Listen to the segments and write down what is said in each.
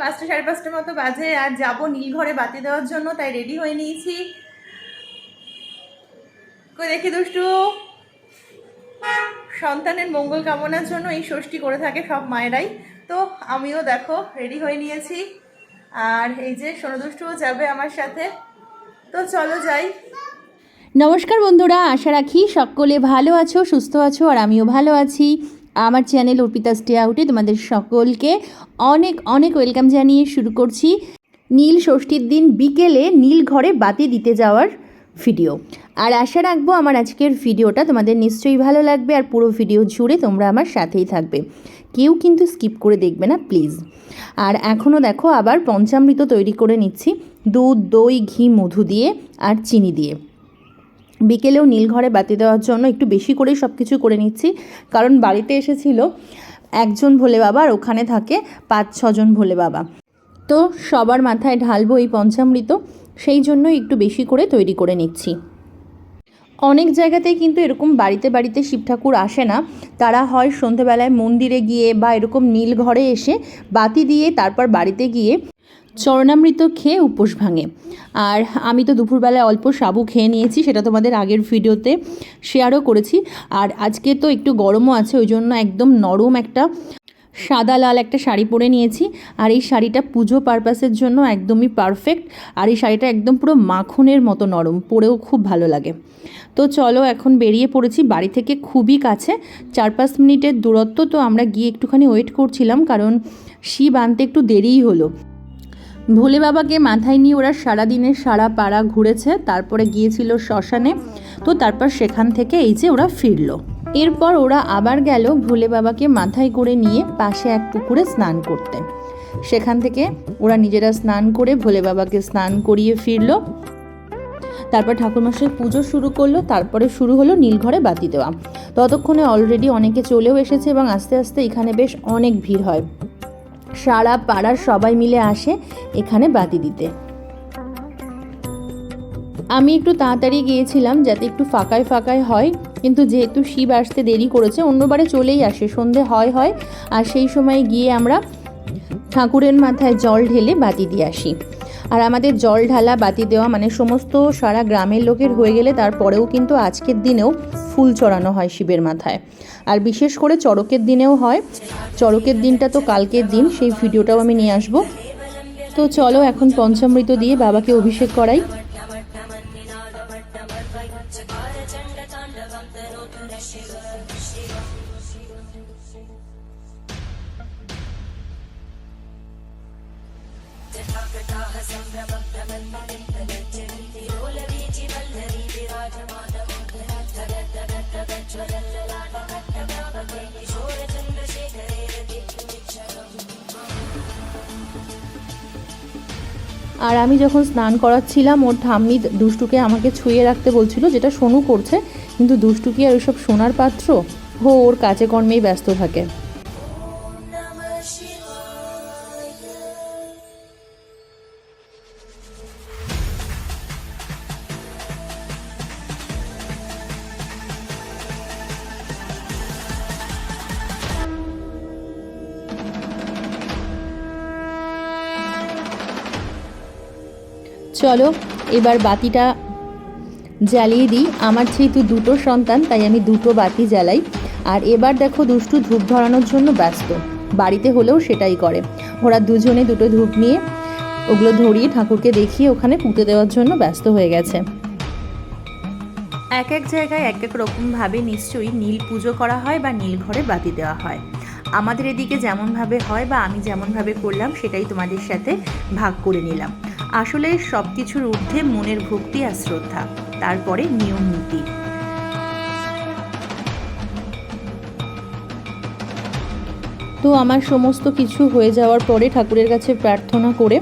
5টা 5:30 মতো বাজে, আর যাবো নীলঘরে বাতি দেওয়ার জন্য, তাই রেডি হয়ে নিয়েছি। কই দেখি দুষ্টু, সন্তানের মঙ্গল কামনার জন্য এই ষষ্ঠী করে থাকে সব মায়েরাই, তো আমিও দেখো রেডি হয়ে নিয়েছি। আর এই যে সোনু দুষ্টুও যাবে আমার সাথে, তো চলো যাই। নমস্কার বন্ধুরা, আশা রাখি সকলে ভালো আছো, সুস্থ আছো, আর আমিও ভালো আছি। আমার চ্যানেল অর্পিতা স্টে আউটে তোমাদের সকলকে অনেক অনেক ওয়েলকাম জানিয়ে শুরু করছি নীল ষষ্ঠীর দিন বিকেলে নীল ঘরে বাতি দিতে যাওয়ার ভিডিও। আর আশা রাখবো আমার আজকের ভিডিওটা তোমাদের নিশ্চয়ই ভালো লাগবে, আর পুরো ভিডিও জুড়ে তোমরা আমার সাথেই থাকবে, কেউ কিন্তু স্কিপ করে দেখবে না প্লিজ। আর এখনও দেখো আবার পঞ্চামৃত তৈরি করে নিচ্ছি, দুধ, দই, ঘি, মধু দিয়ে আর চিনি দিয়ে। বিকেলেও নীলঘরে বাতি দেওয়ার জন্য একটু বেশি করেই সব কিছু করে নিচ্ছি, কারণ বাড়িতে এসেছিল একজন ভোলে বাবা, আর ওখানে থাকে 5-6 জন ভোলে বাবা, তো সবার মাথায় ঢালবো এই পঞ্চামৃত, সেই জন্য একটু বেশি করে তৈরি করে নিচ্ছি। অনেক জায়গাতেই কিন্তু এরকম বাড়িতে বাড়িতে শিব ঠাকুর আসে না, তারা হয় সন্ধেবেলায় মন্দিরে গিয়ে বা এরকম নীল ঘরে এসে বাতি দিয়ে তারপর বাড়িতে গিয়ে চরণামৃত খেয়ে উপোস ভাঙে। আর আমি তো দুপুরবেলায় অল্প সাবু খেয়ে নিয়েছি, সেটা তোমাদের আগের ভিডিওতে শেয়ারও করেছি। আর আজকে তো একটু গরমও আছে, ওই জন্য একদম নরম একটা সাদা লাল একটা শাড়ি পরে নিয়েছি, আর এই শাড়িটা পুজো পারপাসের জন্য একদমই পারফেক্ট। আর এই শাড়িটা একদম পুরো মাখনের মতো নরম, পরেও খুব ভালো লাগে। তো চলো এখন বেরিয়ে পড়েছি, বাড়ি থেকে খুবই কাছে, 4-5 মিনিটের দূরত্ব। তো আমরা গিয়ে একটুখানি ওয়েট করছিলাম, কারণ শিব আনতে একটু দেরিই হলো। ভোলে বাবাকে মাথায় নিয়ে ওরা সারাদিনের সারা পাড়া ঘুরেছে, তারপরে গিয়েছিল শ্মশানে, তো তারপর সেখান থেকে এই যে ওরা ফিরলো। এরপর ওরা আবার গেল ভোলে বাবাকে মাথায় করে নিয়ে পাশে এক পুকুরে স্নান করতে। সেখান থেকে ওরা নিজেরা স্নান করে ভোলে বাবাকে স্নান করিয়ে ফিরলো। তারপর ঠাকুরমশাই পুজো শুরু করলো, তারপরে শুরু হলো নীলঘরে বাতি দেওয়া। ততক্ষণে অলরেডি অনেকে চলেও এসেছে, এবং আস্তে আস্তে এখানে বেশ অনেক ভিড় হয়, সারা পাড়ার সবাই মিলে আসে এখানে বাতি দিতে। আমি একটু তাড়াতাড়ি গিয়েছিলাম যাতে একটু ফাঁকায় ফাঁকায় হয়, কিন্তু যেহেতু শিব আসতে দেরি করেছে, অন্যবারে চলেই আসে, সন্ধে হয়, আর সেই সময় গিয়ে আমরা ঠাকুরের মাথায় জল ঢেলে বাতি দিয়ে আসি। আর আমাদের জল ঢালা বাতি দেওয়া মানে সমস্ত সারা গ্রামের লোকের হয়ে গেলে তারপরেও কিন্তু আজকের দিনেও ফুল চড়ানো হয় শিবের মাথায়, আর বিশেষ করে চড়কের দিনেও হয়। চড়কের দিনটা তো কালকের দিন, সেই ভিডিওটাও আমি নিয়ে আসবো। তো চলো এখন পঞ্চামৃত দিয়ে বাবাকে অভিষেক করাই। আর আমি যখন স্নান করাচ্ছিলাম, ওর ঠাম্মি দুষ্টুকে আমাকে ছুঁয়ে রাখতে বলছিল, যেটা সোনু করছে, কিন্তু দুষ্টু কি আর ওইসব সোনার পাত্র, ওর কাজে কর্মেই ব্যস্ত থাকে। চলো এবার বাতিটা জ্বালিয়ে দিই। আমার যেহেতু দুটো সন্তান, তাই আমি দুটো বাতি জ্বালাই। আর এবার দেখো দুষ্টু ধূপ ধরানোর জন্য ব্যস্ত, বাড়িতে হলেও সেটাই করে। ওরা দুজনে দুটো ধূপ নিয়ে ওগুলো ধরিয়ে ঠাকুরকে দেখিয়ে ওখানে পুঁতে দেওয়ার জন্য ব্যস্ত হয়ে গেছে। এক এক জায়গায় এক এক রকমভাবে নিশ্চয়ই নীল পুজো করা হয় বা নীল ঘরে বাতি দেওয়া হয়। আমাদের এদিকে যেমনভাবে হয় বা আমি যেমনভাবে করলাম, সেটাই তোমাদের সাথে ভাগ করে নিলাম। আসলে সব কিছুর ঊর্ধ্বে মনের ভক্তি আর শ্রদ্ধা, তারপরে নিয়ম নীতি। তো আমার সমস্ত কিছু হয়ে যাওয়ার পরে ঠাকুরের কাছে প্রার্থনা করে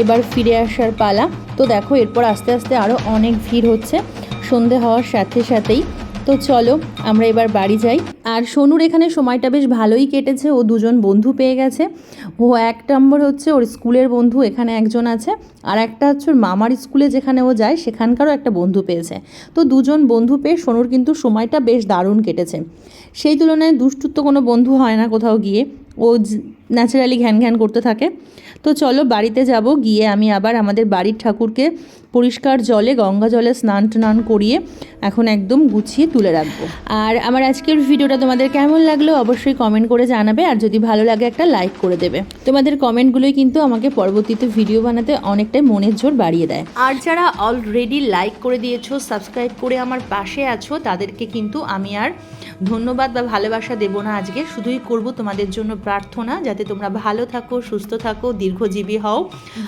এবার ফিরে আসার পালা। তো দেখো এরপর আস্তে আস্তে আরও অনেক ভিড় হচ্ছে সন্ধে হওয়ার সাথে সাথেই। তো চলো আমরা এবার বাড়ি যাই। আর সোনুর এখানে সময়টা বেশ ভালোই কেটেছে, ও দুজন বন্ধু পেয়ে গেছে। ও এক নম্বর হচ্ছে ওর স্কুলের বন্ধু এখানে একজন আছে, আর একটা হচ্ছে ওর মামার স্কুলে যেখানে ও যায় সেখানকারও একটা বন্ধু পেয়েছে। তো দুজন বন্ধু পেয়ে সোনুর কিন্তু সময়টা বেশ দারুণ কেটেছে। সেই তুলনায় দুষ্টুর তো কোনো বন্ধু হয় না কোথাও গিয়ে, ও ন্যাচারালি ঘ্যান ঘ্যান করতে থাকে। তো চলো বাড়িতে যাব, গিয়ে আমি আবার আমাদের বাড়ির ঠাকুরকে পরিষ্কার জলে গঙ্গা জলে স্নান টান করিয়ে এখন একদম গুছিয়ে তুলে রাখবো। আর আমার আজকের ভিডিওটা তোমাদের কেমন লাগলো অবশ্যই কমেন্ট করে জানাবে, আর যদি ভালো লাগে একটা লাইক করে দেবে। তোমাদের কমেন্টগুলোই কিন্তু আমাকে পরবর্তীতে ভিডিও বানাতে অনেকটাই মনের জোর বাড়িয়ে দেয়। আর যারা অলরেডি লাইক করে দিয়েছো, সাবস্ক্রাইব করে আমার পাশে আছো, তাদেরকে কিন্তু আমি আর ধন্যবাদ বা ভালোবাসা দেবো না আজকে, শুধুই করব তোমাদের জন্য প্রার্থনা যাতে তোমরা ভালো থাকো, সুস্থ থাকো, দীর্ঘজীবী হও,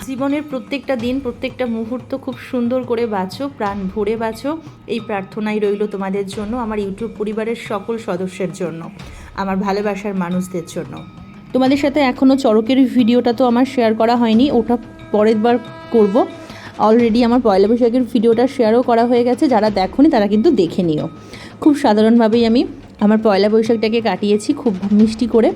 জীবনের প্রত্যেকটা দিন প্রত্যেকটা মুহূর্ত খুব সুন্দর করে বাঁচো, প্রাণ ভরে বাঁচো। এই প্রার্থনাই রইল তোমাদের জন্য, আমার ইউটিউব পরিবারের সকল সদস্যের জন্য, আমার ভালোবাসার মানুষদের জন্য। তোমাদের সাথে এখনও চড়কের ভিডিওটা তো আমার শেয়ার করা হয়নি, ওটা পরের বার করব। অলরেডি আমার পয়লা বৈশাখের ভিডিওটা শেয়ারও করা হয়ে গেছে, যারা দেখোনি তারা কিন্তু দেখে নিও। খুব সাধারণভাবেই আমি আমার পয়লা বৈশাখটাকে কাটিয়েছি, খুব মিষ্টি করে।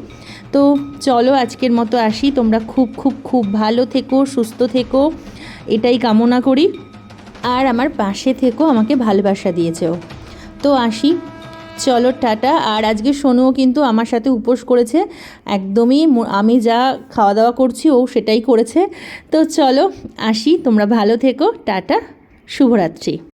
তো চলো আজকের মতো আসি, তোমরা খুব খুব খুব ভালো থেকো, সুস্থ থেকো, এটাই কামনা করি। আর আমার পাশে থেকো, আমাকে ভালোবাসা দিয়েছেও। তো আসি, চলো টাটা। আর আজকে সোনুও কিন্তু আমার সাথে উপোস করেছে, একদমই আমি যা খাওয়া দাওয়া করছি ও সেটাই করেছে। তো চলো আসি, তোমরা ভালো থেকো, টাটা, শুভরাত্রি।